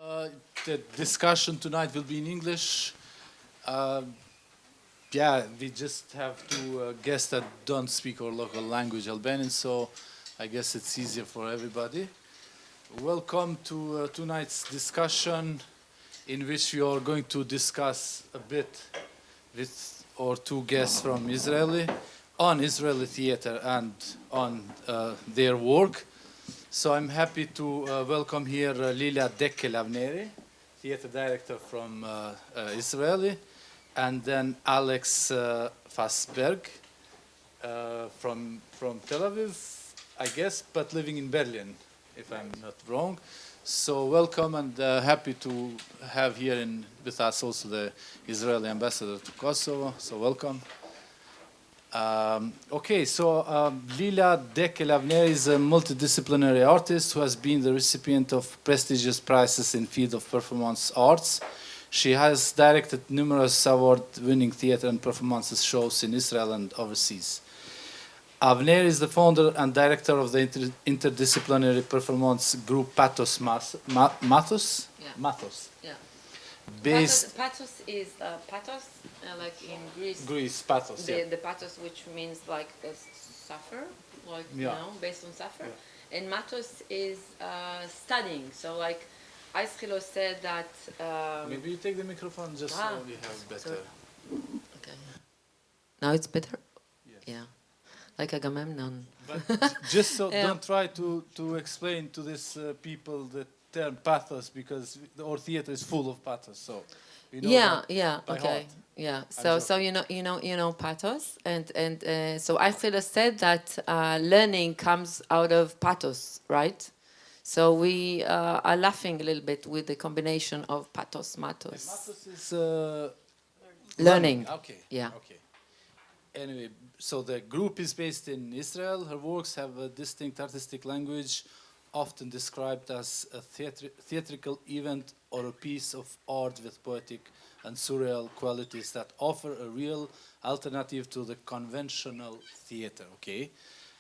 The discussion tonight will be in English. Uh, we just have two guests that don't speak our local language, Albanian, so I guess it's easier for everybody. Welcome to tonight's discussion, in which we are going to discuss a bit with our two guests from Israeli on Israeli theater and on their work. So I'm happy to welcome here Liat Dekel-Avneri, theater director from Israeli, and then Allex Fassberg from Tel Aviv, I guess, but living in Berlin, if I'm not wrong. So welcome, and happy to have here with us also the Israeli ambassador to Kosovo. So welcome. Liat Dekel-Avneri is a multidisciplinary artist who has been the recipient of prestigious prizes in field of performance arts. She has directed numerous award-winning theater and performances shows in Israel and overseas. Avneri is the founder and director of the interdisciplinary performance group Pathos Mathos. Yeah. Mathos. Yeah. Based Pathos is pathos, like in Greece. Greece, Pathos. The pathos, which means like suffer, like based on suffer. Yeah. And mathos is studying. So like Aischilo said that. Maybe you take the microphone just so we have better. Sorry. Okay. Now it's better. Yes. Yeah. Like Agamemnon. But just so don't try to explain to these people the term pathos, because our theater is full of pathos. So we know okay. Yeah. So you know pathos, and so Aischilo said that learning comes out of pathos, right? So we are laughing a little bit with the combination of pathos, mathos. Mathos is learning. Okay. Yeah. Okay. Anyway, so the group is based in Israel. Her works have a distinct artistic language, often described as a theatrical event or a piece of art with poetic and surreal qualities that offer a real alternative to the conventional theater,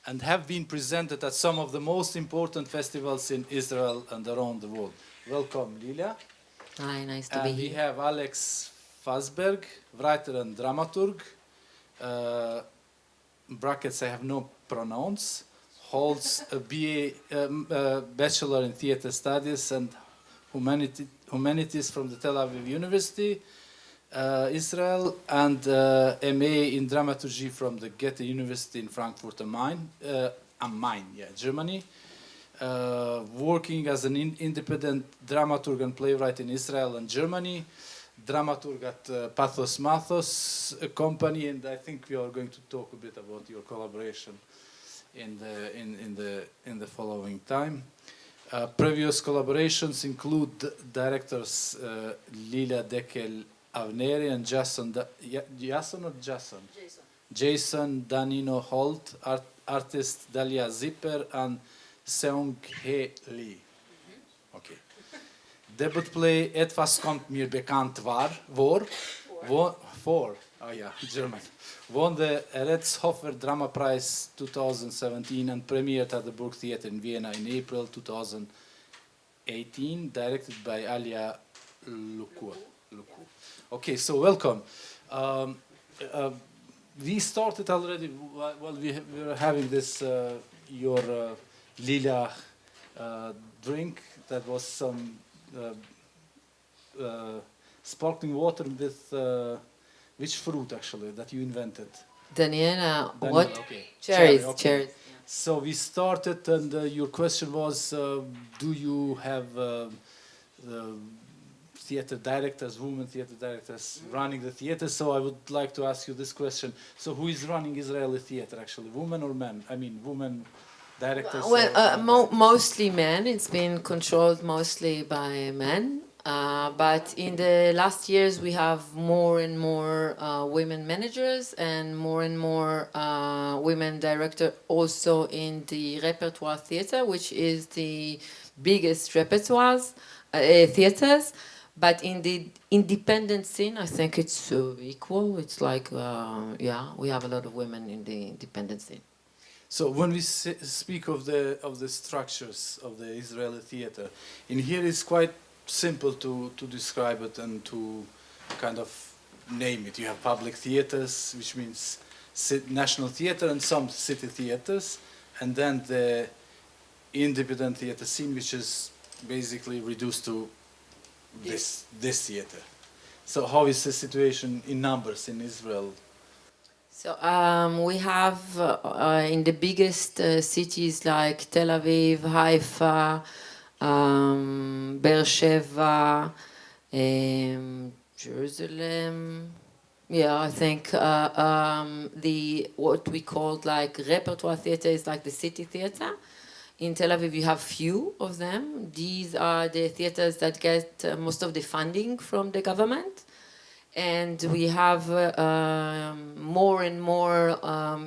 and have been presented at some of the most important festivals in Israel and around the world. Welcome, Lilia. Hi, nice to be here. We have Allex Fassberg, writer and dramaturg. Brackets, I have no pronouns. Holds a BA, Bachelor in Theater Studies and Humanities from the Tel Aviv University, Israel, and MA in Dramaturgy from the Goethe University in Frankfurt am Main, Germany. Working as an independent dramaturg and playwright in Israel and Germany. Dramaturg at Pathos Mathos company, and I think we are going to talk a bit about your collaboration in the following time. Previous collaborations include directors Liat Dekel-Avneri and Jason Danino Holt, artist Dalia Zipper and Seung He Lee. Okay. Debut play Etwas kommt mir bekannt German. Won the Retzhofer Drama Prize 2017 and premiered at the Burg Theater in Vienna in April 2018, directed by Alia Luku. Okay, so welcome. We started already while we were having this your Lilach drink. That was some sparkling water with which fruit actually that you invented? Daniela, what? Okay. Cherries. Okay. Cherries. So we started, and your question was, do you have theater directors, women theater directors running the theater? So I would like to ask you this question. So who is running Israeli theater actually, women or men? I mean, women directors? Well, mostly men. It's been controlled mostly by men. But in the last years, we have more and more women managers and more women directors also in the repertoire theater, which is the biggest repertoires theaters. But in the independent scene, I think it's equal. It's like, we have a lot of women in the independent scene. So when we speak of the structures of the Israeli theater, in here is quite simple to describe it and to kind of name it. You have public theaters, which means national theater and some city theaters, and then the independent theater scene, which is basically reduced to this theater. So how is the situation in numbers in Israel? So we have in the biggest cities like Tel Aviv, Haifa, Beersheba, Jerusalem. Yeah, I think the what we called like repertoire theater is like the city theater. In Tel Aviv, you have few of them. These are the theaters that get most of the funding from the government. And we have more and more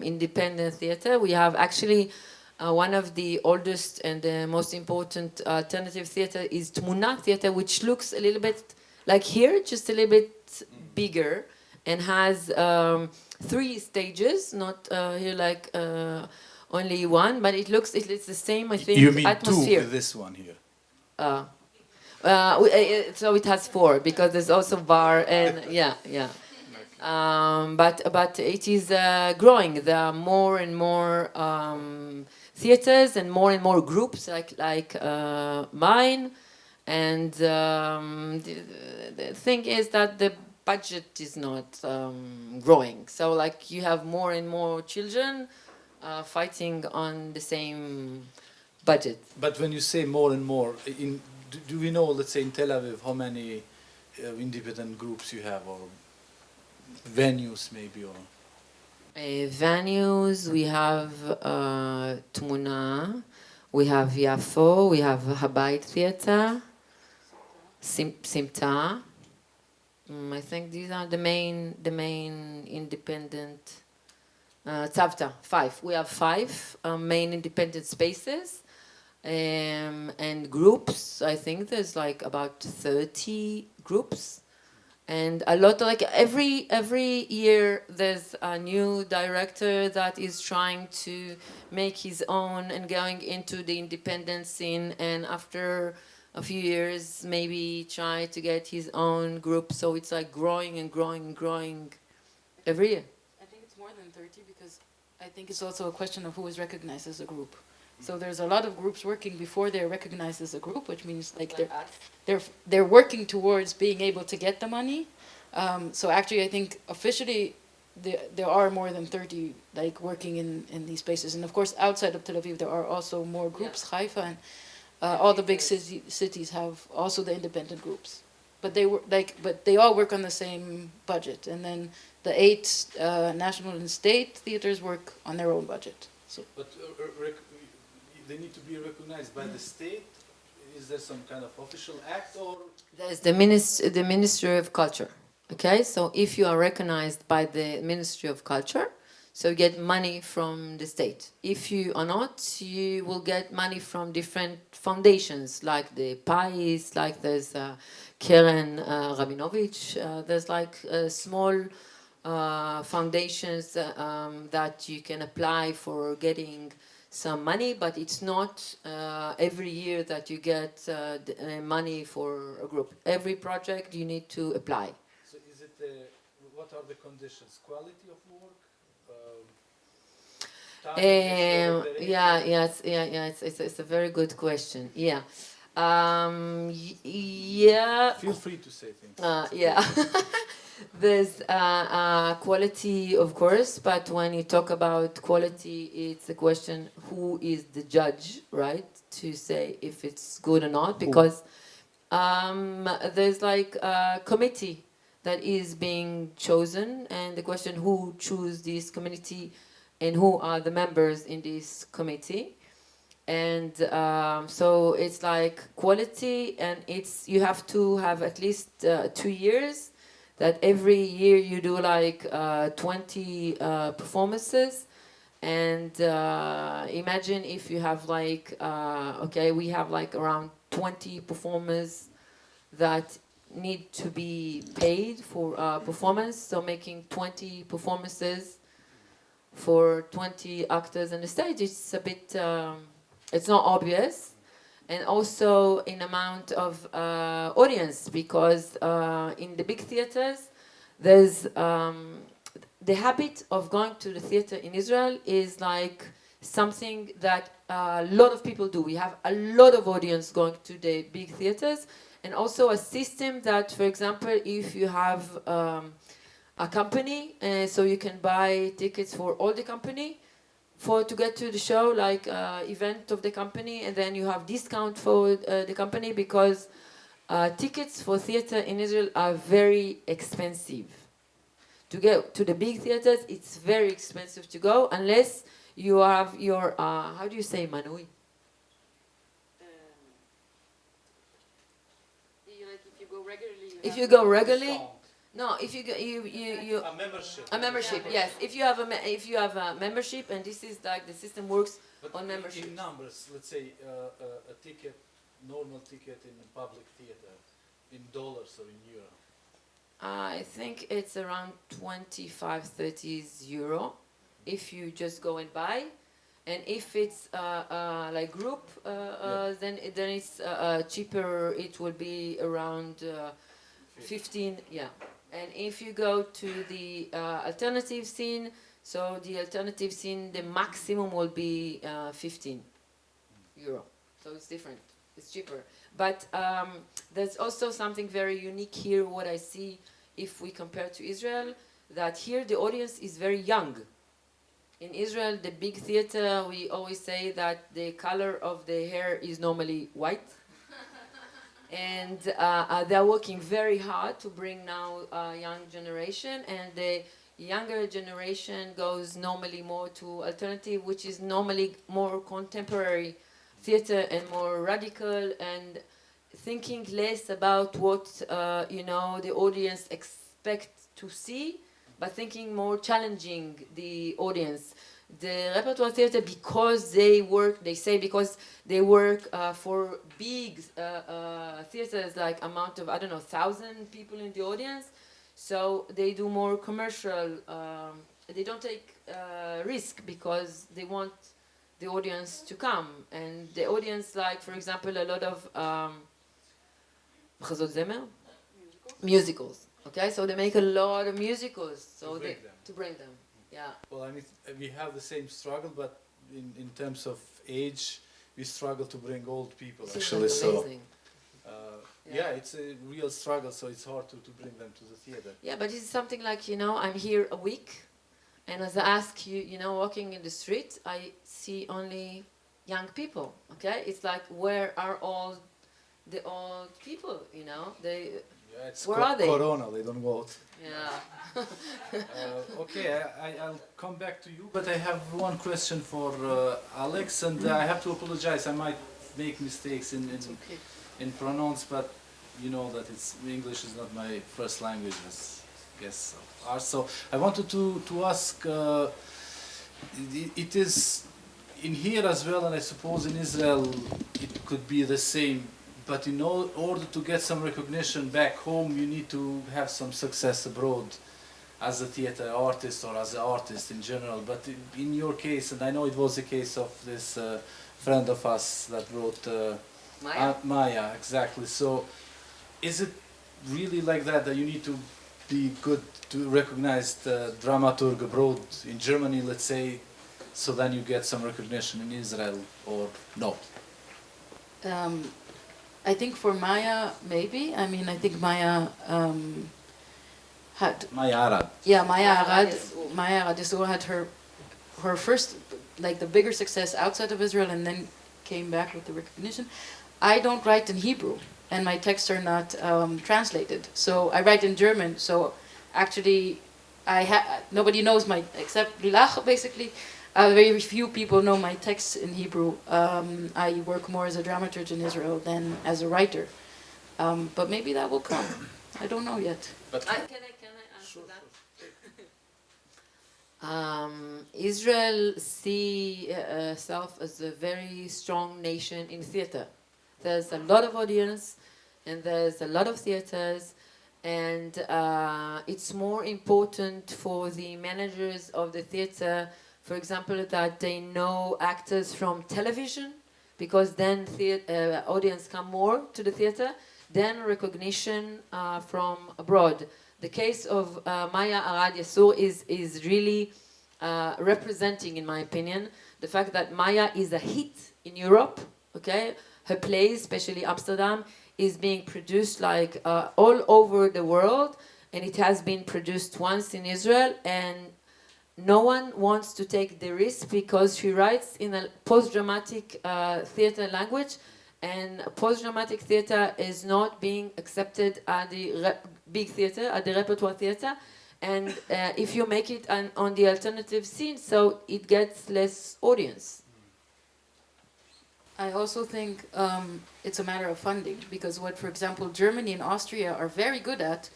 independent theater. We have actually one of the oldest and the most important alternative theater is Tmuna theater, which looks a little bit like here, just a little bit bigger, and has 3 stages, not here like only one, but it looks, it's the same, I think, you mean atmosphere. 2 with this one here? So it has 4 because there's also bar and yeah. But it is growing. There are more and more theaters and more groups like mine. And the thing is that the budget is not growing. So like you have more and more children fighting on the same budget. But when you say more and more, do we know, let's say in Tel Aviv, how many independent groups you have, or venues maybe, or? Venues, we have Tmuna, we have Yafo, we have Habayit Theater, Simta. I think these are the main independent. Tzavta, 5. We have 5 main independent spaces and groups. I think there's like about 30 groups, and a lot of like every year there's a new director that is trying to make his own and going into the independent scene, and after a few years maybe try to get his own group. So it's like growing and growing and growing every year. I think it's more than 30 because I think it's also a question of who is recognized as a group. So there's a lot of groups working before they're recognized as a group, which means like they're working towards being able to get the money. So actually, I think officially there are more than 30 like working in these spaces, and of course outside of Tel Aviv there are also more groups. Haifa and all the big cities have also the independent groups, but they all work on the same budget, and then the 8 national and state theaters work on their own budget. So. But they need to be recognized by the state. Is there some kind of official act, or? There's the Ministry of Culture. Okay, so if you are recognized by the Ministry of Culture, so you get money from the state. If you are not, you will get money from different foundations, like the PAIS, like there's Keren Rabinovich. There's like small foundations that you can apply for getting some money, but it's not every year that you get money for a group. Every project you need to apply. So is it, what are the conditions? Quality of work? It's a very good question. Yeah. Yeah. Feel free to say things. Yeah. There's quality, of course, but when you talk about quality, it's a question who is the judge, right? To say if it's good or not, because there's like a committee that is being chosen, and the question who choose this committee and who are the members in this committee. And so it's like quality, and you have to have at least 2 years. That every year you do like 20 performances, and imagine if you have like we have like around 20 performers that need to be paid for performance. So making 20 performances for 20 actors on the stage, it's a bit it's not obvious. and also in amount of audience, because in the big theaters, there's the habit of going to the theater in Israel is like something that a lot of people do. We have a lot of audience going to the big theaters, and also a system that, for example, if you have a company, so you can buy tickets for all the company to get to the show, like event of the company, and then you have discount for the company, because tickets for theater in Israel are very expensive. To get to the big theaters, it's very expensive to go unless you have your how do you say manui? Like if you go regularly. If you go regularly, no. If you go, you A membership. a membership, yes. If you have a membership, and this is like the system works But on membership. in numbers, let's say a ticket, normal ticket in a public theater, in dollars or in euro. I think it's around 25-30 euro if you just go and buy, and if it's like group, then it's cheaper. It will be around 15. Yeah, and if you go to the alternative scene, so the alternative scene, the maximum will be 15 euro. So it's different. It's cheaper. But there's also something very unique here, what I see if we compare to Israel, that here the audience is very young. In Israel, the big theater, we always say that the color of the hair is normally white. And they're working very hard to bring now a young generation, and the younger generation goes normally more to alternative, which is normally more contemporary theater and more radical, and thinking less about what the audience expect to see, but thinking more challenging the audience. The repertoire theater, because they work for big theaters, like amount of 1,000 people in the audience, so they do more commercial. They don't take risk because they want the audience to come, and the audience, like for example, a lot of musicals. Okay, so they make a lot of musicals, so to bring them. Yeah. Well, I mean, we have the same struggle, but in terms of age, we struggle to bring old people. This Actually, is so amazing. yeah, it's a real struggle. So it's hard to bring them to the theater. Yeah, but it's something like, I'm here a week, and as I ask you, walking in the street, I see only young people. Okay, it's like, where are all the old people? They. Yeah, it's Where are they? Corona. They don't vote. Yeah. Okay, I'll come back to you, but I have one question for Alex, and I have to apologize. I might make mistakes in pronounce, but you know that English is not my first language, as guess are. So I wanted to ask. It is in here as well, and I suppose in Israel it could be the same. But in order to get some recognition back home, you need to have some success abroad as a theater artist or as an artist in general. But in your case, and I know it was the case of this friend of us that wrote Maya, exactly. So is it really like that you need to be good to recognize the dramaturg abroad in Germany, let's say, so then you get some recognition in Israel, or no? I think for Maya, maybe. I mean, I think Maya had... Maya Arad. Yeah, Maya Arad had her first, like the bigger success outside of Israel, and then came back with the recognition. I don't write in Hebrew, and my texts are not translated. So I write in German. So actually, nobody knows except Lilach, basically. Very few people know my texts in Hebrew. I work more as a dramaturg in Israel than as a writer. But maybe that will come. I don't know yet. But Can I answer that? Israel see itself as a very strong nation in theater. There's a lot of audience, and there's a lot of theaters, and it's more important for the managers of the theater, for example, that they know actors from television, because then audience come more to the theater, then recognition from abroad. The case of Maya Arad Yassur is really representing, in my opinion, the fact that Maya is a hit in Europe. Okay, her plays, especially Amsterdam, is being produced like all over the world, and it has been produced once in Israel, and no one wants to take the risk because she writes in a post-dramatic theater language, and post-dramatic theater is not being accepted at the big theater, at the repertoire theater, and if you make it on the alternative scene, so it gets less audience. I also think it's a matter of funding, because what, for example, Germany and Austria are very good at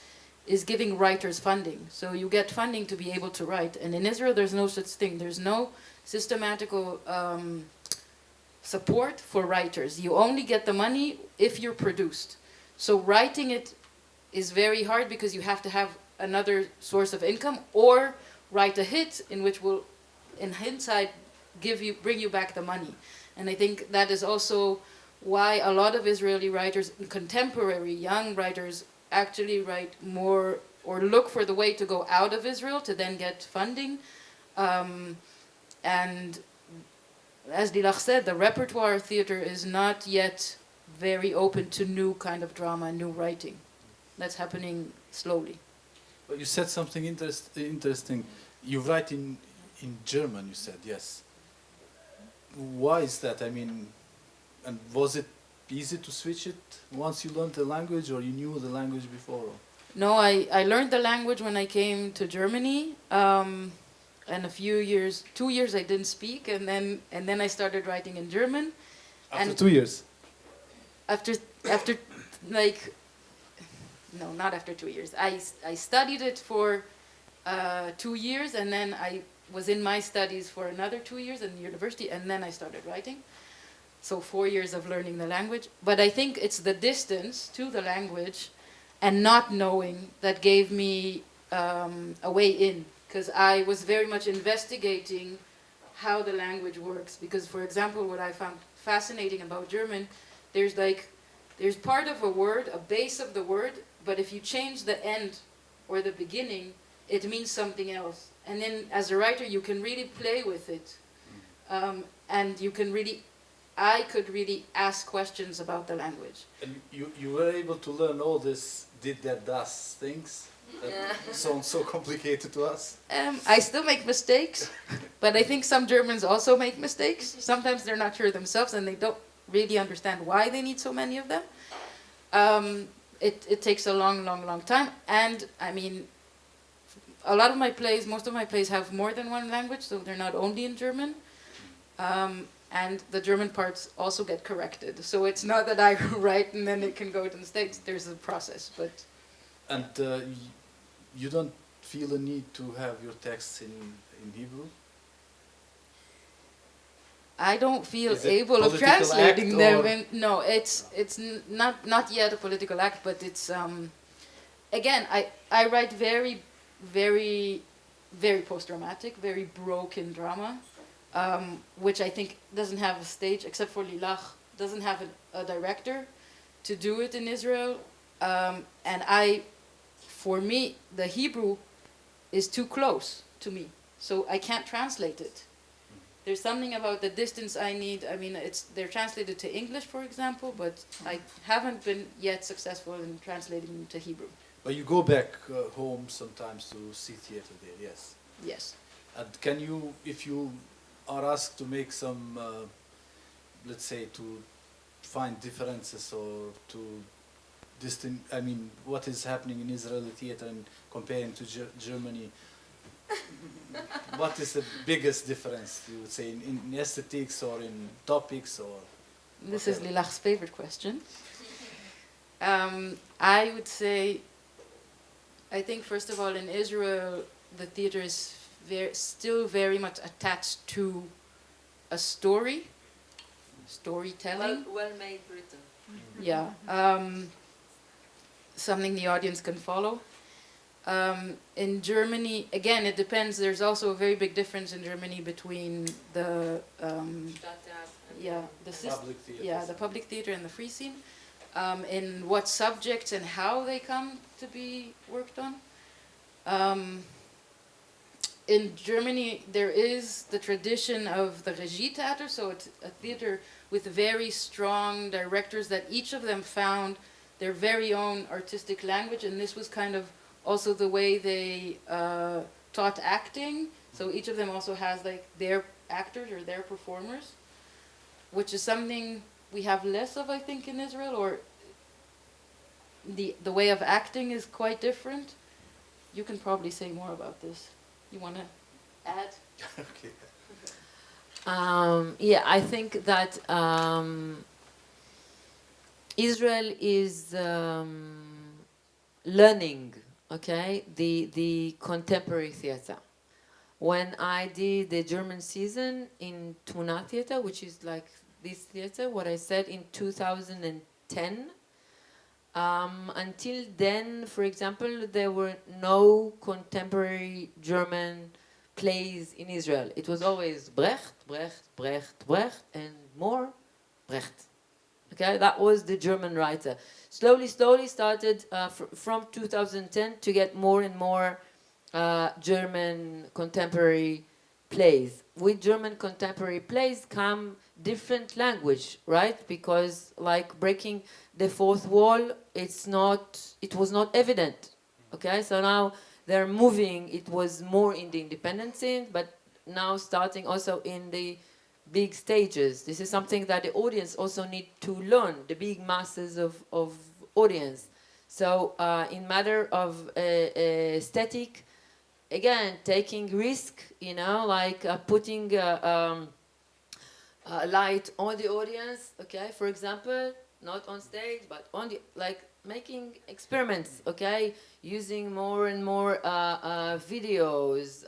is giving writers funding. So you get funding to be able to write. And in Israel, there's no such thing. There's no systematical support for writers. You only get the money if you're produced. So writing it is very hard because you have to have another source of income, or write a hit in which will, in hindsight, bring you back the money. And I think that is also why a lot of Israeli writers, contemporary young writers, actually write more or look for the way to go out of Israel to then get funding. And as Lilach said, the repertoire theater is not yet very open to new kind of drama and new writing. That's happening slowly. But you said something interesting. You write in German, you said, yes. Why is that? I mean, and was it easy to switch it once you learned the language, or you knew the language before? No, I learned the language when I came to Germany, and a few years, 2 years I didn't speak, and then I started writing in German. After 2 years? After like, no, not after 2 years. I studied it for 2 years, and then I was in my studies for another 2 years in university, and then I started writing. So 4 years of learning the language. But I think it's the distance to the language and not knowing that gave me a way in. Because I was very much investigating how the language works. Because, for example, what I found fascinating about German, there's part of a word, a base of the word, but if you change the end or the beginning, it means something else. And then as a writer, you can really play with it. And you can really, I could really ask questions about the language. And you were able to learn all this did that das things that sound so complicated to us? I still make mistakes, but I think some Germans also make mistakes. Sometimes they're not sure themselves and they don't really understand why they need so many of them. It takes a long time. And I mean, a lot of my plays, most of my plays have more than one language, so they're not only in German. And the German parts also get corrected. So it's not that I write and then it can go to the States. There's a process, but... And you don't feel a need to have your texts in Hebrew? I don't feel able of translating them. And, no, it's not yet a political act, but it's... again, I write very post-dramatic, very broken drama. Which I think doesn't have a stage, except for Lilach, doesn't have a director to do it in Israel. And for me, the Hebrew is too close to me, so I can't translate it. There's something about the distance I need. I mean, they're translated to English, for example, but I haven't been yet successful in translating them to Hebrew. But you go back home sometimes to see theater there, yes? Yes. And can you, if you are asked to make some, let's say, to find differences or to I mean, what is happening in Israeli theater and comparing to Germany, what is the biggest difference, you would say, in aesthetics or in topics or This is Lilach's favorite question. I would say, I think first of all in Israel, the theater is still very much attached to a storytelling. Well-made written. Yeah, something the audience can follow. In Germany, again, it depends. There's also a very big difference in Germany between the Public theater. yeah, the public theater and the free scene, in what subjects and how they come to be worked on. In Germany, there is the tradition of the Regietheater, so it's a theater with very strong directors that each of them found their very own artistic language, and this was kind of also the way they taught acting. So each of them also has like their actors or their performers, which is something we have less of, I think, in Israel, or the way of acting is quite different. You can probably say more about this. You want to add? Okay. Yeah, I think that Israel is learning, okay, the contemporary theater. When I did the German season in Tuna Theater, which is like this theater, what I said in 2010, until then, for example, there were no contemporary German plays in Israel. It was always Brecht, Brecht, Brecht, Brecht, and more Brecht. Okay, that was the German writer. Slowly started from 2010 to get more and more German contemporary plays. With German contemporary plays come different language, right? Because like breaking the fourth wall, it was not evident. Okay, so now they're moving. It was more in the independent scene, but now starting also in the big stages. This is something that the audience also need to learn, the big masses of audience. So in matter of aesthetic, again, taking risk, you know, like putting a light on the audience, okay, for example, not on stage, but on the, like, making experiments, okay, using more and more videos,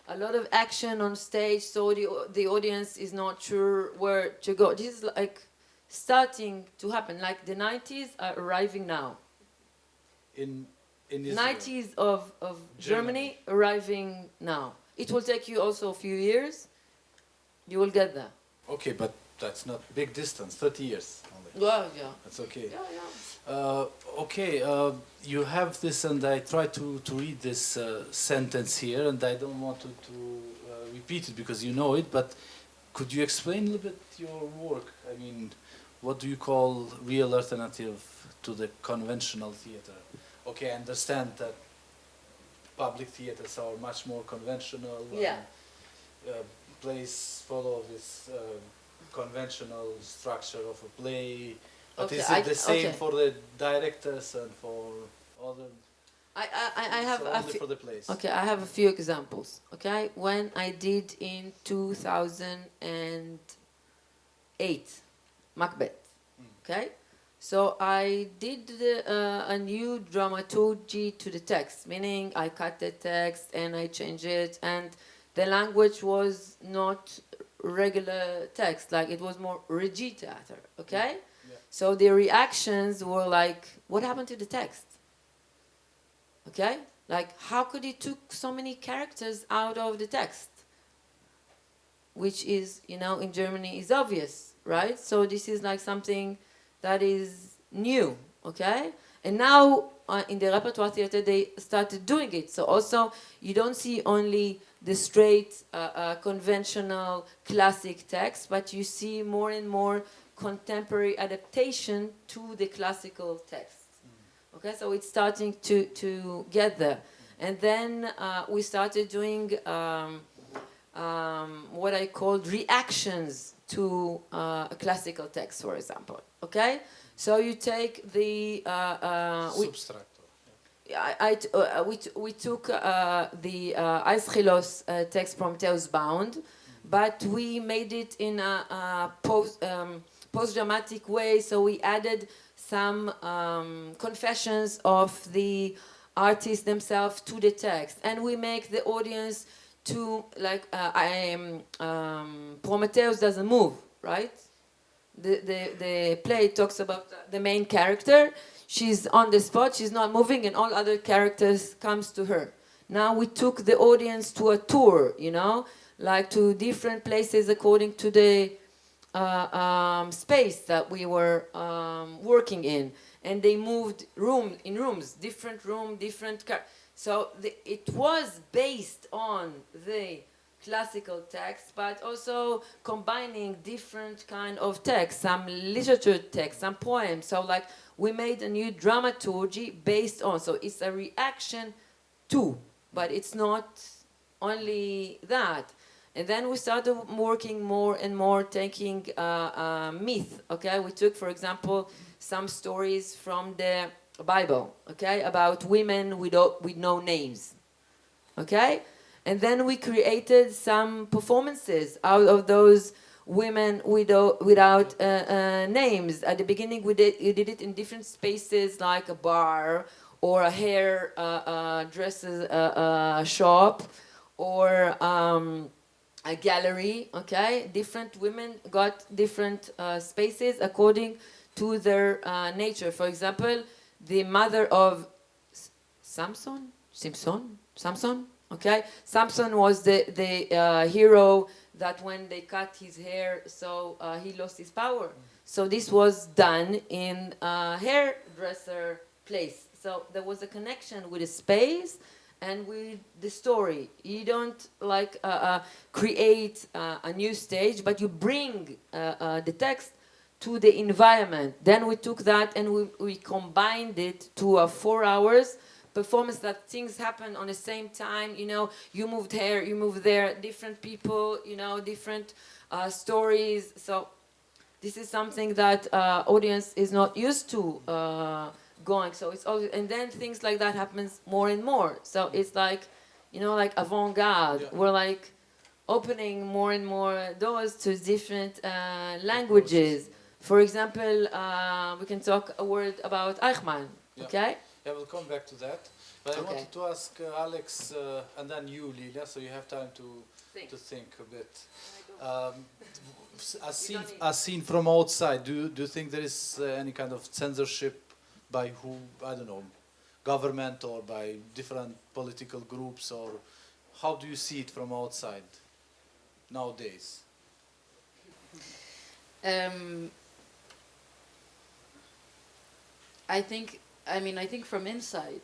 a lot of action on stage, so the audience is not sure where to go. This is like starting to happen, like the 90s are arriving now. In Israel. 90s of Germany arriving now. It will take you also a few years. You will get there. Okay, but that's not big distance, 30 years only. Well, yeah. That's okay. Yeah. Okay, you have this, and I try to read this sentence here, and I don't want to repeat it because you know it, but could you explain a little bit your work? I mean, what do you call real alternative to the conventional theater? Okay, I understand that public theaters are much more conventional. Yeah. Plays follow this conventional structure of a play. But Okay, is it the same okay. for the directors and for other? I have so a only few, for the plays. okay, I have a few examples. Okay, when I did in 2008 Macbeth. Okay, so I did a new dramaturgy to the text, meaning I cut the text and I changed it, and the language was not regular text, like it was more Regietheater. Okay. Yeah. So the reactions were like, what happened to the text? Okay? Like, how could he took so many characters out of the text? Which is, you know, in Germany is obvious, right? So this is like something that is new, okay? And now in the repertoire theater, they started doing it. So also, you don't see only the straight, conventional, classic text, but you see more and more contemporary adaptation to the classical text. Okay, so it's starting to get there. And then we started doing what I called reactions to a classical text, for example. Okay, so you take the Substractor. we took the Aeschylus text Prometheus Bound, but we made it in a post-dramatic way. So we added some confessions of the artists themselves to the text, and we make the audience to like Prometheus doesn't move, right? The play talks about the main character. she's on the spot, she's not moving, and all other characters comes to her. Now we took the audience to a tour, you know, like to different places according to the space that we were working in, and they moved rooms, different room, so it was based on the classical text, but also combining different kind of text, some literature text, some poems. So like we made a new dramaturgy based on, so it's a reaction to, but it's not only that. And then we started working more and more, taking myth, okay? We took, for example, some stories from the Bible, okay? About women with no names, okay? And then we created some performances out of those women without names. At the beginning, we did it in different spaces, like a bar or a hair dresses shop, or a gallery. Okay, different women got different spaces according to their nature. For example, the mother of Samson. Okay, Samson was the hero that when they cut his hair, so he lost his power. So this was done in a hairdresser place. So there was a connection with the space and with the story. You don't like create a new stage, but you bring the text to the environment. Then we took that and we combined it to a 4 hours performance, that things happen on the same time. You know, you moved here, you moved there, different people, you know, different stories. So this is something that audience is not used to going. So it's always, and then things like that happens more and more. So it's like, you know, like avant-garde. Yeah. We're like opening more and more doors to different languages. For example, we can talk a word about Eichmann. Yeah. Okay. Yeah, we'll come back to that. But I wanted to ask Alex and then you, Lila, so you have time to think a bit. As seen from outside, do you think there is any kind of censorship by who, I don't know, government or by different political groups, or how do you see it from outside nowadays? I think from inside,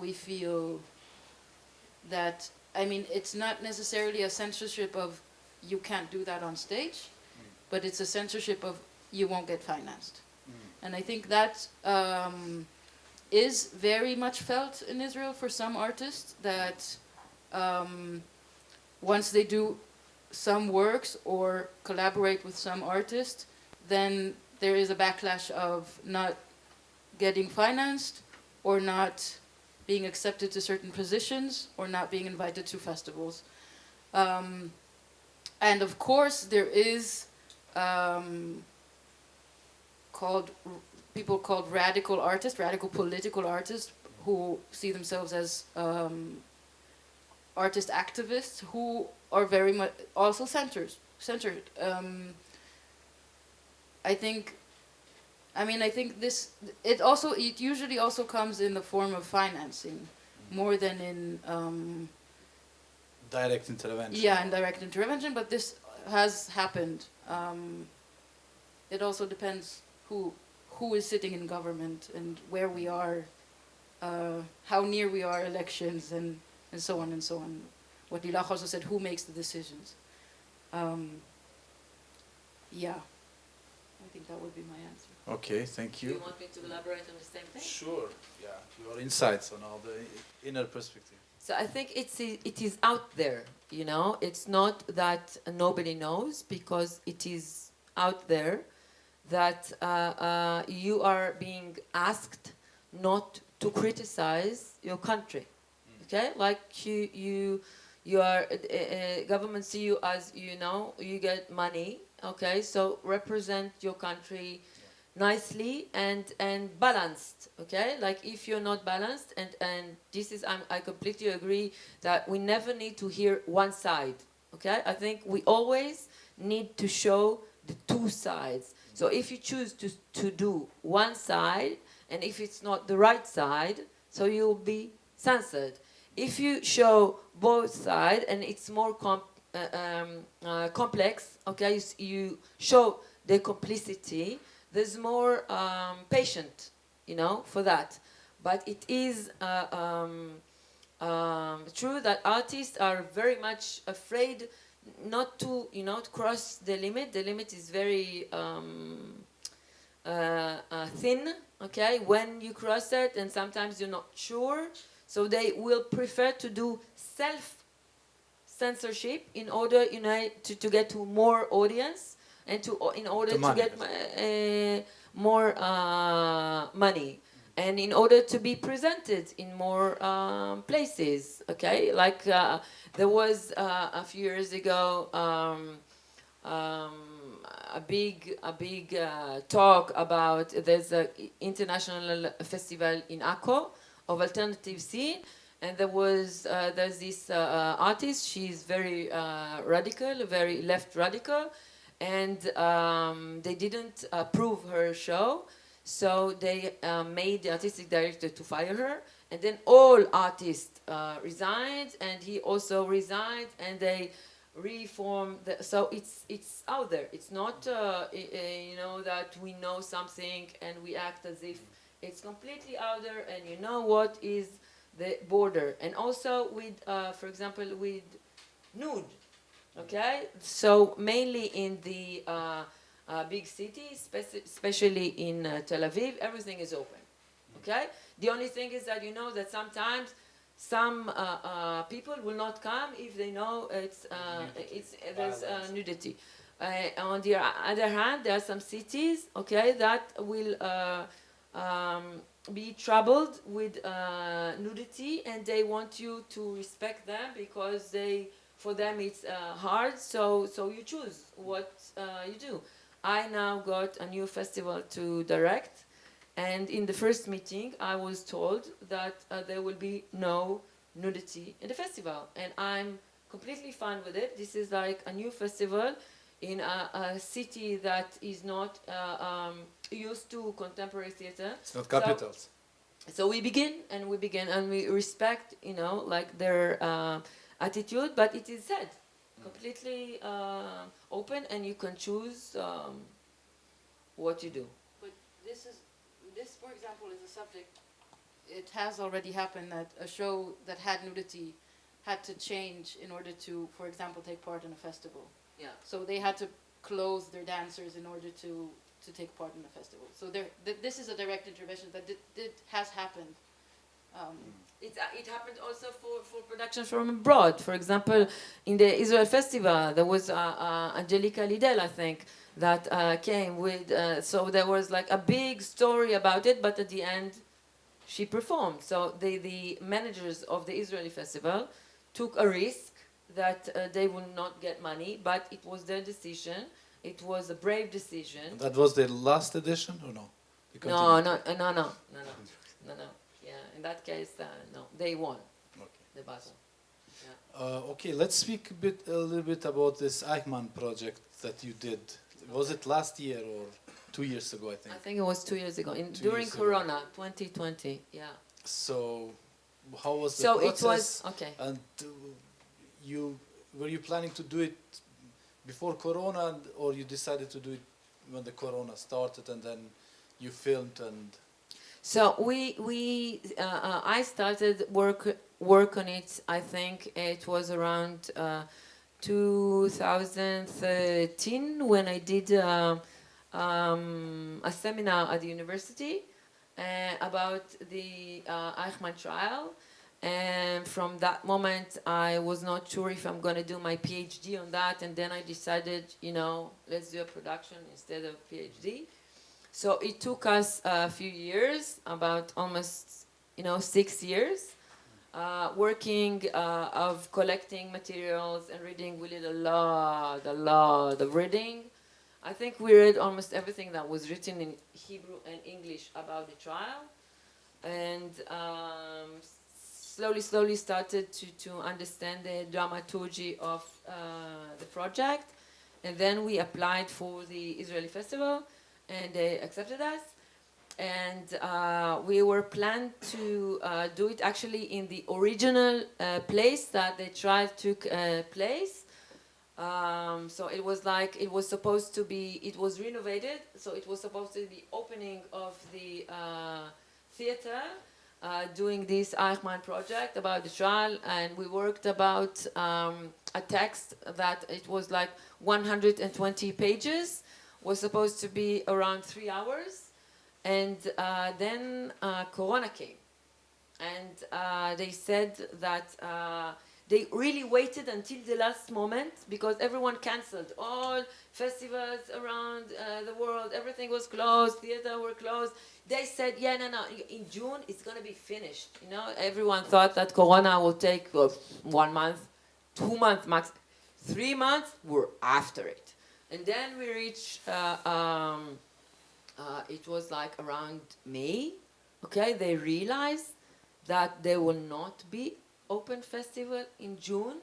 we feel that, it's not necessarily a censorship of you can't do that on stage, but it's a censorship of you won't get financed. And I think that is very much felt in Israel for some artists, that once they do some works or collaborate with some artist, then there is a backlash of not getting financed, or not being accepted to certain positions, or not being invited to festivals. And of course there is people called radical artists, radical political artists, who see themselves as artist activists, who are very much also centered. I think this, it usually also comes in the form of financing, more than in direct intervention. Yeah, in direct intervention, but this has happened. It also depends who is sitting in government and where we are, how near we are elections, and so on and so on. What Lilach also said, who makes the decisions? Yeah. I think that would be my answer. Okay, thank you. Do you want me to elaborate on the same thing? Sure, yeah. Your insights on all the inner perspective. So I think it is out there, you know. It's not that nobody knows, because it is out there that you are being asked not to criticize your country, okay? Like you are, government see you as, you know, you get money. Okay, so represent your country nicely and balanced. Okay, like if you're not balanced, and this is, I completely agree that we never need to hear one side. Okay, I think we always need to show the two sides. So if you choose to do one side, and if it's not the right side, so you'll be censored. If you show both sides and it's more complex, okay, you show the complicity, there's more patient, for that. But it is true that artists are very much afraid not to, to cross the limit. The limit is very thin, okay, when you cross it, and sometimes you're not sure. So they will prefer to do self-censorship in order, to get to more audience and in order to get more money. And in order to be presented in more places, okay? Like there was a few years ago a big talk about, there's an international festival in Akko of alternative scene, and there's this artist. She's very radical, very left radical, and they didn't approve her show. So they made the artistic director to fire her, and then all artists resigned, and he also resigned, and they reformed. So it's out there. It's not that we know something and we act as if it's completely out there, and you know what is the border. And also with, for example, with nude, okay. So mainly in the big cities, especially in Tel Aviv, everything is open. Okay? The only thing is that that sometimes some people will not come if they know there's nudity. On the other hand, there are some cities, okay, that will be troubled with nudity, and they want you to respect them because for them it's hard. So you choose what you do. I now got a new festival to direct, and in the first meeting I was told that there will be no nudity in the festival, and I'm completely fine with it. This is like a new festival in a city that is not used to contemporary theater. It's not capitals. So we begin and we respect, like their attitude, but it is said completely open, and you can choose what you do. But this, for example, is a subject. It has already happened that a show that had nudity had to change in order to, for example, take part in a festival. Yeah. So they had to close their dancers in order to take part in the festival. So this is a direct intervention that has happened. It happened also for productions from abroad. For example, in the Israel Festival, there was Angelica Lidl, I think, that came with. So there was like a big story about it, but at the end, she performed. So the managers of the Israeli Festival took a risk that they would not get money, but it was their decision. It was a brave decision. And that was the last edition, or no? No. Yeah, in that case, no, they won the battle. Yeah. Okay, let's speak a little bit about this Eichmann project that you did. Was it last year or 2 years ago, I think? I think it was 2 years ago, during Corona, 2020, yeah. So, how was the so process? It was, okay. And were you planning to do it before Corona, or you decided to do it when the Corona started and then you filmed and... So I started work on it. I think it was around 2013 when I did a seminar at the university about the Eichmann trial. And from that moment, I was not sure if I'm going to do my PhD on that. And then I decided, let's do a production instead of PhD. So it took us a few years, about almost, 6 years, working of collecting materials and reading. We did a lot of reading. I think we read almost everything that was written in Hebrew and English about the trial. And slowly started to understand the dramaturgy of the project. And then we applied for the Israeli Festival. and they accepted us. And we were planned to do it actually in the original place that the trial took place. So it was like, it was supposed to be, it was renovated, so it was supposed to be opening of the theater, doing this Eichmann project about the trial, and we worked about a text that it was like 120 pages, was supposed to be around 3 hours. And then Corona came, and they said that they really waited until the last moment, because everyone canceled. All festivals around the world, everything was closed, theaters were closed. They said, yeah, no, in June it's going to be finished. You know, everyone thought that Corona will take 1 month, 2 months max. 3 months, we're after it. And then we reached... it was like around May, okay? They realized that there will not be open festival in June,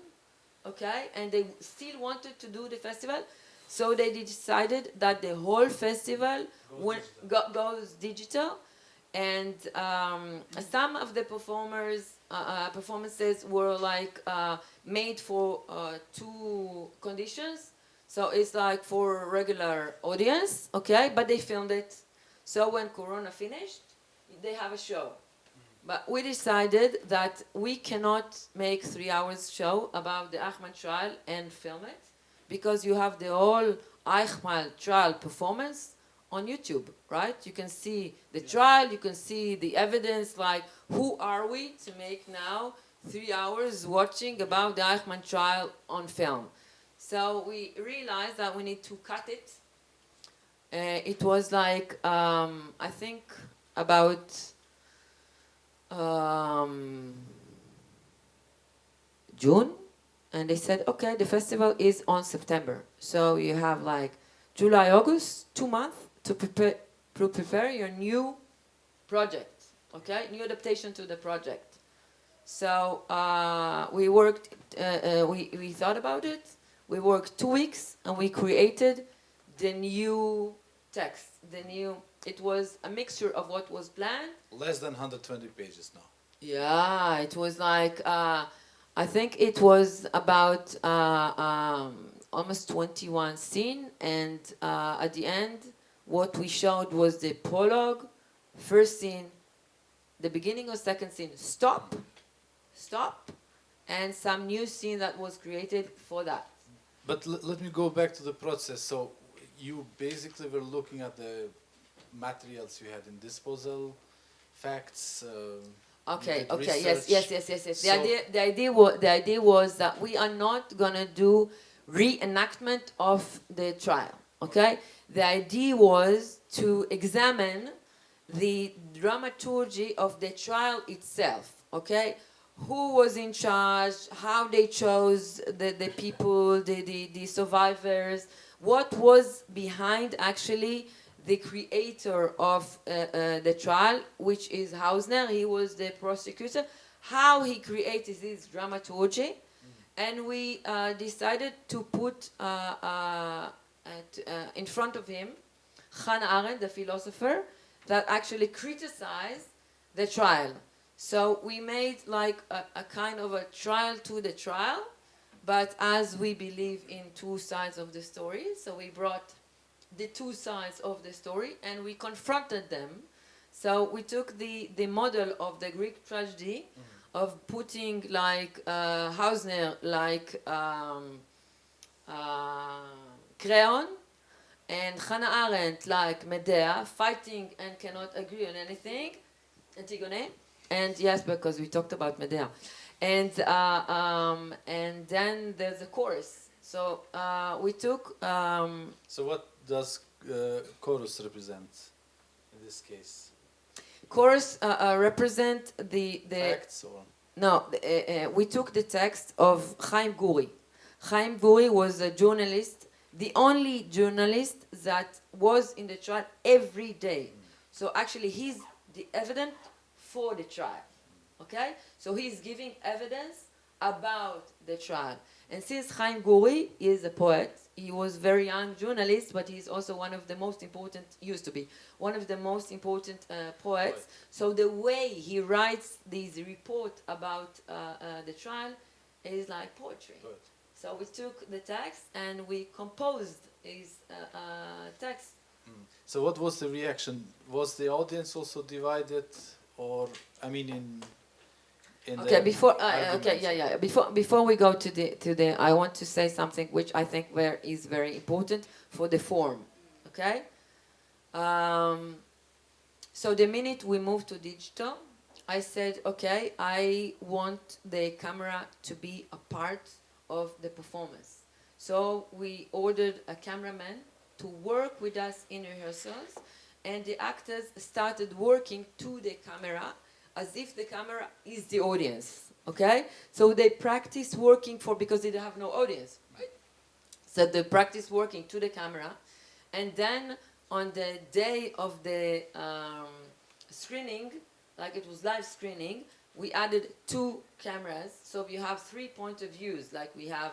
okay? And they still wanted to do the festival, so they decided that the whole festival goes digital. And some of the performances were like made for 2 conditions. So it's like for regular audience, okay? But they filmed it. So when Corona finished, they have a show. But we decided that we cannot make 3 hours show about the Eichmann trial and film it, because you have the whole Eichmann trial performance on YouTube, right? You can see the trial, you can see the evidence, like who are we to make now 3 hours watching about the Eichmann trial on film. So we realized that we need to cut it. It was like, I think, about June. And they said, okay, the festival is on September. So you have like July, August, 2 months to prepare your new project, okay? New adaptation to the project. So we worked, we thought about it. We worked 2 weeks, and we created the new text. It was a mixture of what was planned. Less than 120 pages now. Yeah, it was like, I think it was about almost 21 scenes, and at the end, what we showed was the prologue, first scene, the beginning of second scene, stop, and some new scene that was created for that. But let me go back to the process. So you basically were looking at the materials you had in disposal, facts. Okay. Research. Yes. The idea was that we are not gonna do reenactment of the trial. Okay. The idea was to examine the dramaturgy of the trial itself. Okay. Who was in charge, how they chose the people, the survivors, what was behind actually the creator of the trial, which is Hausner. He was the prosecutor, how he created his dramaturgy. And we decided to put in front of him Hannah Arendt, the philosopher, that actually criticized the trial. So we made like a kind of a trial to the trial, but as we believe in 2 sides of the story, so we brought the 2 sides of the story and we confronted them. So we took the model of the Greek tragedy of putting like Hausner like Creon, and Hannah Arendt like Medea, fighting and cannot agree on anything, Antigone. And yes, because we talked about Medea. And then there's a chorus. So we took... So what does chorus represent in this case? Chorus represent the... Facts or... No, we took the text of Chaim Guri. Chaim Guri was a journalist, the only journalist that was in the trial every day. So actually he's the evidence for the trial, okay? So he's giving evidence about the trial. And since Chaim Guri is a poet, he was very young journalist, but he's also one of the most important, used to be, one of the most important poets. So the way he writes these reports about the trial is like poetry. So we took the text and we composed his text. So what was the reaction? Was the audience also divided, or I mean, in Okay, the before arguments? before we go to the I want to say something which I think is very important for the form. Okay, so the minute we moved to digital, I said, okay, I want the camera to be a part of the performance. So we ordered a cameraman to work with us in rehearsals, and the actors started working to the camera as if the camera is the audience, okay? So they practice working because they have no audience, right? So they practice working to the camera, and then on the day of the screening, like it was live screening, we added 2 cameras, so you have 3 point of views, like we have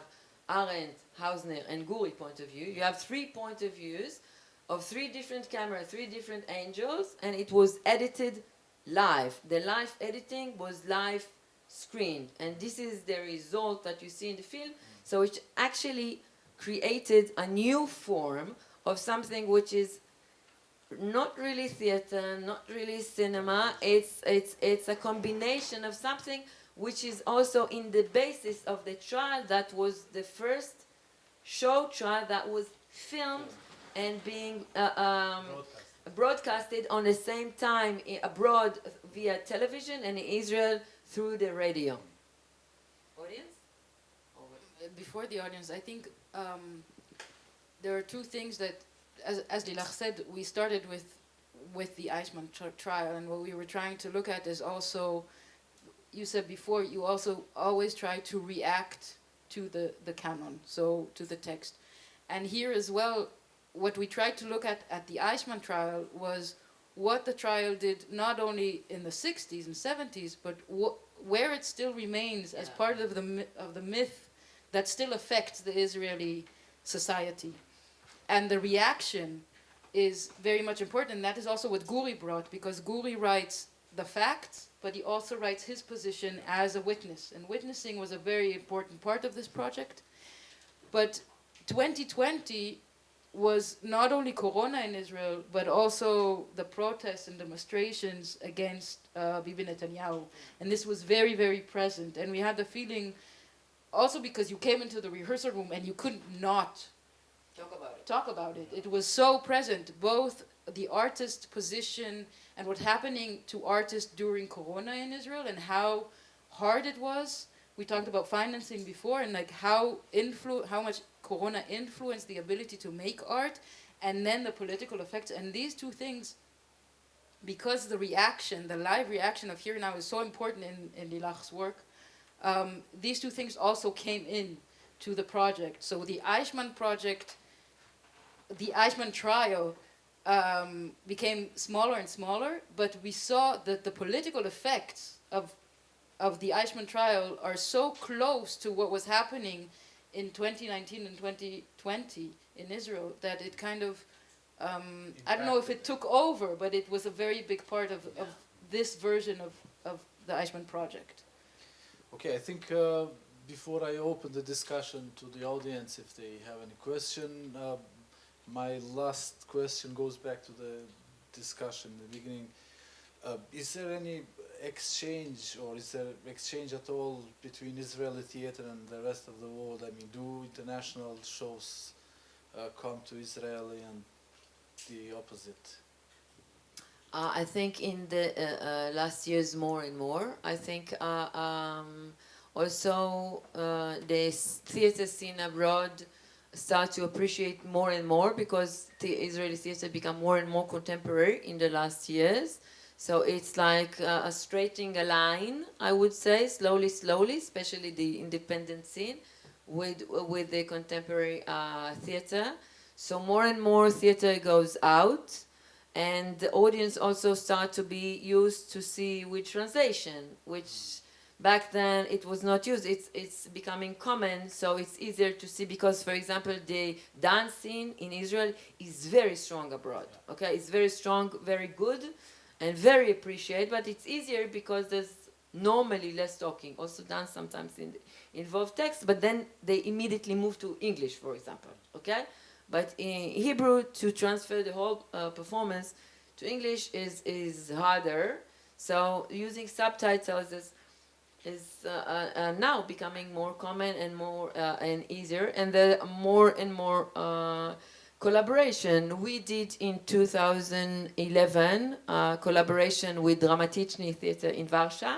Arendt, Hausner, and Guri point of view. You have 3 point of views of 3 different cameras, 3 different angles, and it was edited live. The live editing was live screened, and this is the result that you see in the film. So it actually created a new form of something which is not really theater, not really cinema. It's a combination of something which is also in the basis of the trial that was the first show trial that was filmed and being broadcasted on the same time abroad via television and in Israel through the radio. Audience? Before the audience, I think there are 2 things that, as Lilach said, we started with the Eichmann trial, and what we were trying to look at is also, you said before, you also always try to react to the canon, so to the text. And here as well, what we tried to look at the Eichmann trial was what the trial did not only in the 60s and 70s, but where it still remains as part of the myth that still affects the Israeli society. And the reaction is very much important, and that is also what Guri brought, because Guri writes the facts, but he also writes his position as a witness. And witnessing was a very important part of this project. But 2020 was not only Corona in Israel, but also the protests and demonstrations against Bibi Netanyahu. And this was very, very present. And we had the feeling, also because you came into the rehearsal room and you couldn't not talk about it. It was so present, both the artist position and what's happening to artists during Corona in Israel and how hard it was. We talked about financing before, and like how much Corona influenced the ability to make art, and then the political effects. And these 2 things, because the reaction, the live reaction of Here Now is so important in Lilach's work, these 2 things also came in to the project. So the Eichmann project, the Eichmann trial became smaller and smaller, but we saw that the political effects of the Eichmann trial are so close to what was happening in 2019 and 2020 in Israel that it kind of, I don't know if it took over, but it was a very big part of this version of the Eichmann project. Okay, I think before I open the discussion to the audience, if they have any question, my last question goes back to the discussion in the beginning. Is there any exchange, or is there exchange at all between Israeli theater and the rest of the world? I mean, do international shows come to Israel and the opposite? I think in the last years more and more. I think also the theater scene abroad start to appreciate more and more, because the Israeli theater become more and more contemporary in the last years. So it's like straightening a line, I would say, slowly, especially the independent scene with the contemporary theater. So more and more theater goes out, and the audience also start to be used to see with translation, which back then it was not used. It's becoming common, so it's easier to see because, for example, the dance scene in Israel is very strong abroad. Okay, it's very strong, very good, and very appreciated. But it's easier because there's normally less talking. Also, dance sometimes involve text, but then they immediately move to English, for example. Okay, but in Hebrew, to transfer the whole performance to English is harder. So using subtitles is now becoming more common and more and easier, and there are more and more collaboration. We did in 2011 collaboration with Dramaticzny Theatre in Warsaw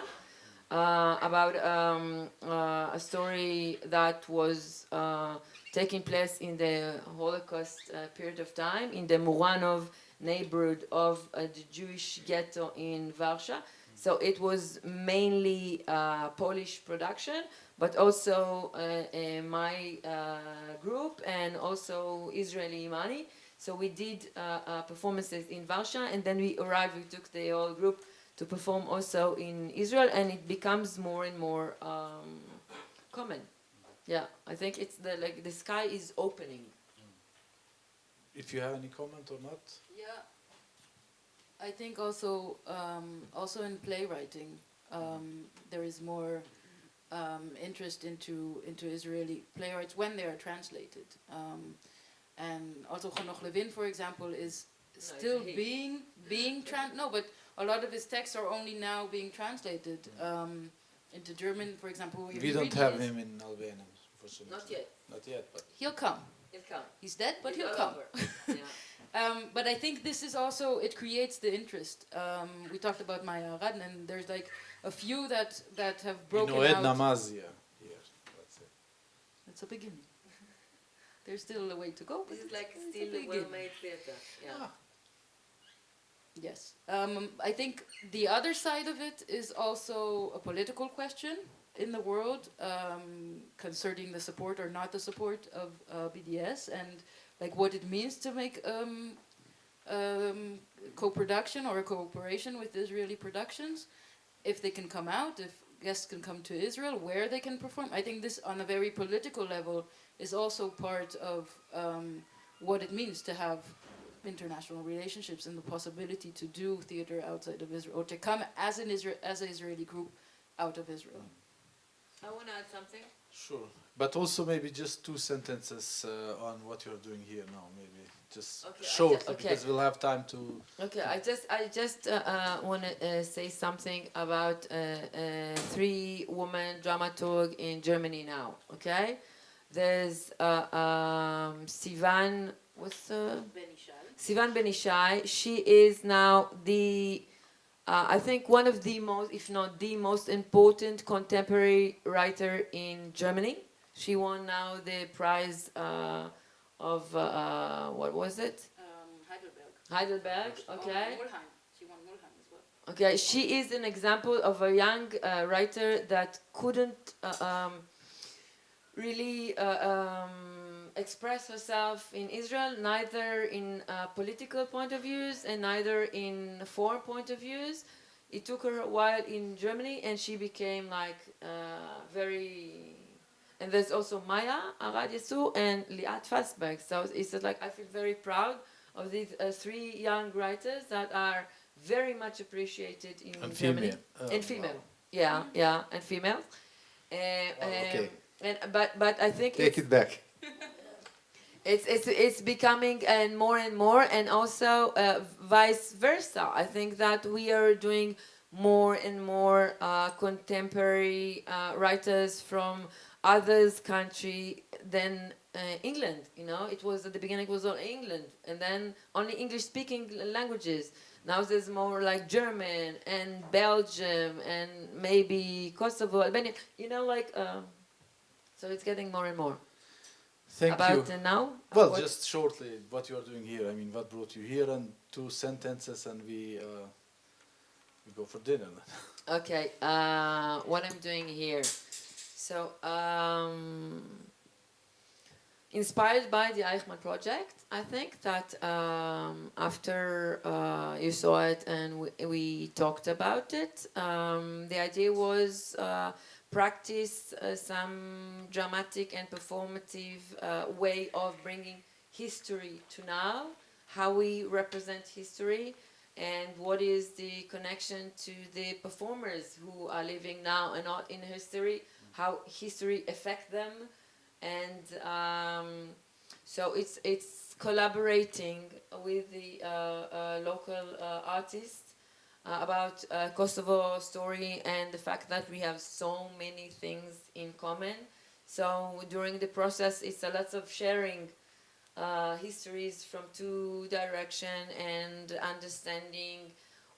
about a story that was taking place in the Holocaust period of time in the Muranov neighborhood of the Jewish ghetto in Warsaw. So it was mainly Polish production, but also my group and also Israeli money. So we did performances in Warsaw, and then we arrived, we took the whole group to perform also in Israel, and it becomes more and more common. Yeah, I think it's the sky is opening. If you have any comment or not? Yeah, I think also in playwriting there is more interest into Israeli playwrights when they are translated, and also Hanoch Levin, for example, is still being no, but a lot of his texts are only now being translated into German, for example. We don't have him in Albania, unfortunately. Not yet. Not yet, but He'll come. He'll come. He's dead, but he'll come. Yeah. But I think this is also, it creates the interest. We talked about Maya Radn, and there's like a few that have broken out. Edna Mazia here. That's it. It's a beginning. There's still a way to go. This is like still a well-made theater. Yeah. Yes. I think the other side of it is also a political question in the world concerning the support or not the support of BDS, and like what it means to make co-production or a cooperation with Israeli productions, if they can come out, if guests can come to Israel, where they can perform. I think this on a very political level is also part of what it means to have international relationships and the possibility to do theater outside of Israel, or to come as an Israeli group out of Israel. I want to add something. Sure. But also maybe just 2 sentences on what you're doing here now, maybe just shortly, because we'll have time to... Okay, I just want to say something about 3 women dramaturg in Germany now, okay? There's Sivan, Sivan Benishai. She is now the I think one of the most, if not the most important contemporary writer in Germany. She won now the prize of, what was it? Heidelberg, okay. She won Mulheim as well. Okay, she is an example of a young writer that couldn't really express herself in Israel, neither in political point of views and neither in foreign point of views. It took her a while in Germany, and she became like very... And there's also Maya Arad Yassu and Liat Fassberg. So it's like I feel very proud of these 3 young writers that are very much appreciated in Germany. And female. Wow. Yeah, and females. Okay. But I think Take it back. It's becoming and more, and also vice versa. I think that we are doing more and more contemporary writers from others country than England. You know, it was at the beginning it was all England, and then only English-speaking languages. Now there's more like German and Belgium and maybe Kosovo, Albania. You know, like so it's getting more and more. Thank About you. Now? Well, just shortly, what you are doing here. I mean, what brought you here, and 2 sentences, and we go for dinner. Okay, what I'm doing here. So, inspired by the Eichmann project, I think that after you saw it and we talked about it, the idea was practice some dramatic and performative way of bringing history to now, how we represent history, and what is the connection to the performers who are living now and not in history, how history affects them. And so it's collaborating with the local artists about Kosovo story and the fact that we have so many things in common. So during the process, it's a lot of sharing histories from two directions and understanding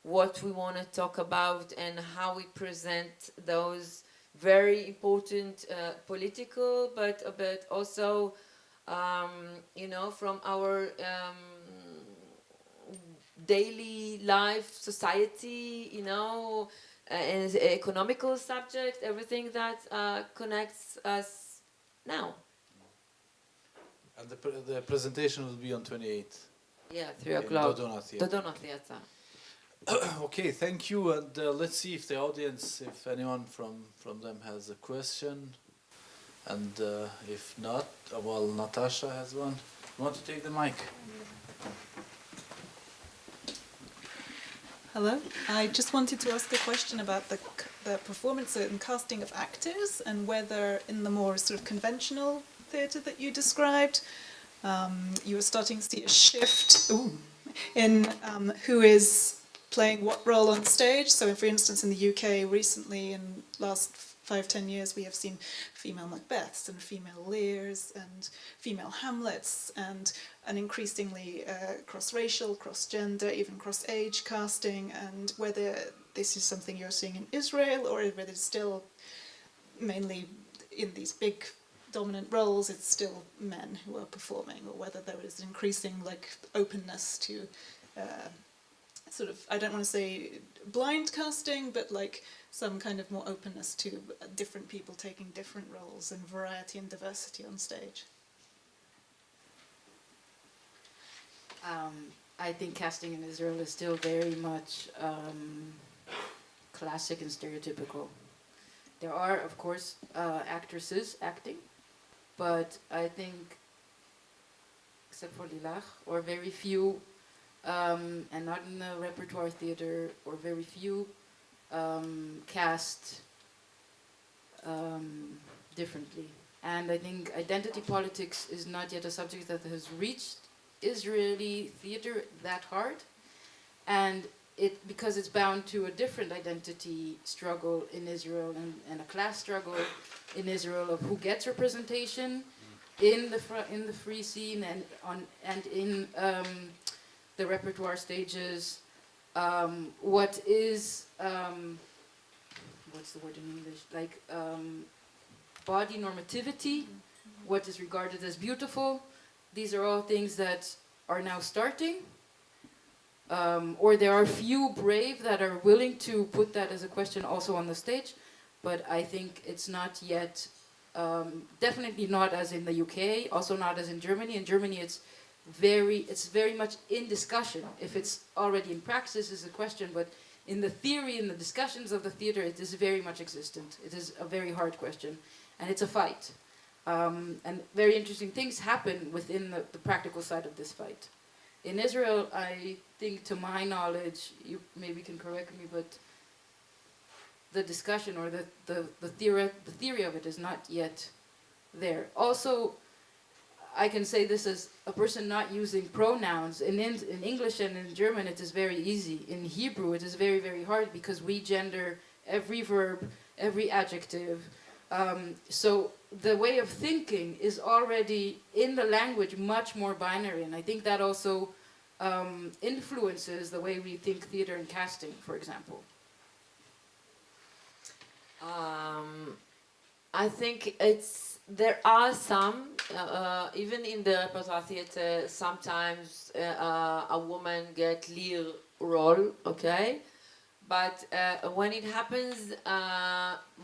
what we want to talk about and how we present those very important political, but also, you know, from our daily life, society, you know, and economical subject, everything that connects us now. And the presentation will be on 28th. Yeah, 3 o'clock. Dodona Theater. Okay, thank you. And let's see if the audience, if anyone from them has a question. And if not, well, Natasha has one. You want to take the mic? Hello. I just wanted to ask a question about the performance and casting of actors, and whether in the more sort of conventional theatre that you described, you were starting to see a shift in who is playing what role on stage. So, for instance, in the UK recently, in last 5-10 years, we have seen female Macbeths and female Lears and female Hamlets, and an increasingly cross-racial, cross-gender, even cross-age casting, and whether this is something you're seeing in Israel, or whether it's still mainly in these big dominant roles, it's still men who are performing, or whether there is increasing openness to sort of, I don't want to say blind casting, but some kind of more openness to different people taking different roles, and variety and diversity on stage. I think casting in Israel is still very much classic and stereotypical. There are, of course, actresses acting, but I think, except for Lilach, or very few, and not in the repertoire theater, or very few cast differently. And I think identity politics is not yet a subject that has reached Israeli theater that hard, and because it's bound to a different identity struggle in Israel, and a class struggle in Israel of who gets representation in the free scene and in the repertoire stages. What is what's the word in English? Body normativity, what is regarded as beautiful. These are all things that are now starting, or there are few brave that are willing to put that as a question also on the stage, but I think it's not yet, definitely not as in the UK, also not as in Germany. In Germany it's very much in discussion. If it's already in praxis is a question, but in the theory, in the discussions of the theater, it is very much existent. It is a very hard question, and it's a fight. And very interesting things happen within the practical side of this fight. In Israel, I think, to my knowledge, you maybe can correct me, but the discussion or the theory of it is not yet there. Also, I can say this as a person not using pronouns. In English and in German, it is very easy. In Hebrew, it is very, very hard because we gender every verb, every adjective. So the way of thinking is already in the language much more binary, and I think that also influences the way we think theater and casting, for example. I think there are some, even in the repertoire theater, sometimes a woman gets lead role, okay? But when it happens,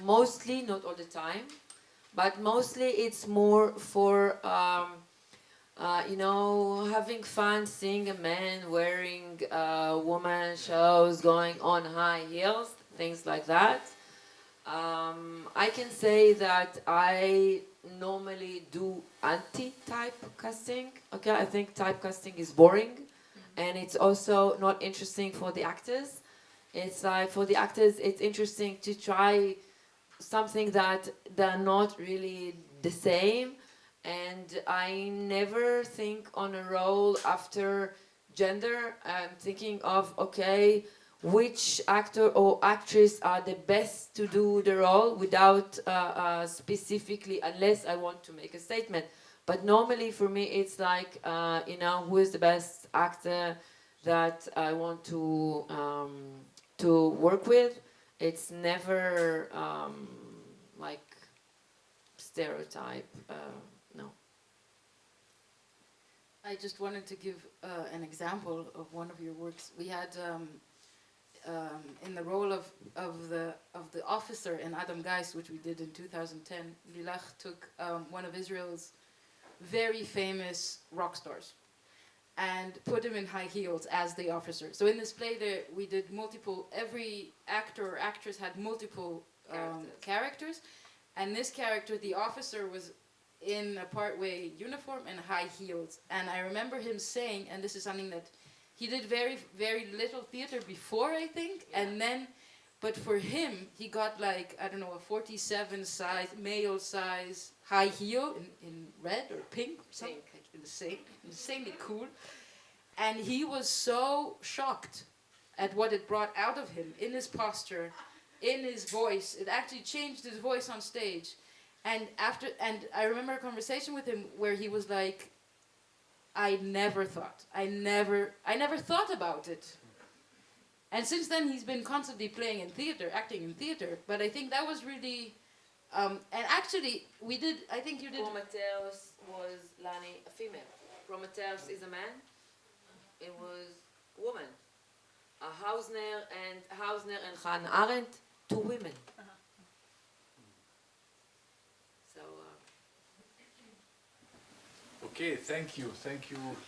mostly, not all the time, but mostly it's more for you know, having fun seeing a man wearing woman shows, going on high heels, things like that. I can say that I normally do anti-typecasting. Okay, I think typecasting is boring, and it's also not interesting for the actors. It's like for the actors, it's interesting to try something that they're not really the same. And I never think on a role after gender. I'm thinking of, okay, which actor or actress are the best to do the role without specifically, unless I want to make a statement. But normally for me, it's like, you know, who is the best actor that I want to work with. It's never like stereotype. No. I just wanted to give an example of one of your works. We had in the role of the officer in Adam Geist, which we did in 2010. Lilach took one of Israel's very famous rock stars and put him in high heels as the officer. So in this play, there we did multiple. Every actor or actress had multiple characters, and this character, the officer, was in a part-way uniform and high heels. And I remember him saying, and this is something that he did very, very little theater before, I think, and then, but for him, he got like, I don't know, a 47 size, male size high heel in red or pink or something, insanely cool. And he was so shocked at what it brought out of him in his posture, in his voice. It actually changed his voice on stage. And I remember a conversation with him where he was like, I never thought about it. And since then he's been constantly playing in theater, acting in theater. But I think that was really, and actually we did, I think you did. Prometheus was Lani, a female. Prometheus is a man. It was a woman. Hausner and Hannah Arendt, two women. So. Okay, thank you,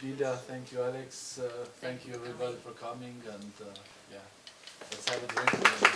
Lida, thank you, Alex, thank you everybody for coming, and yeah, let's have a drink.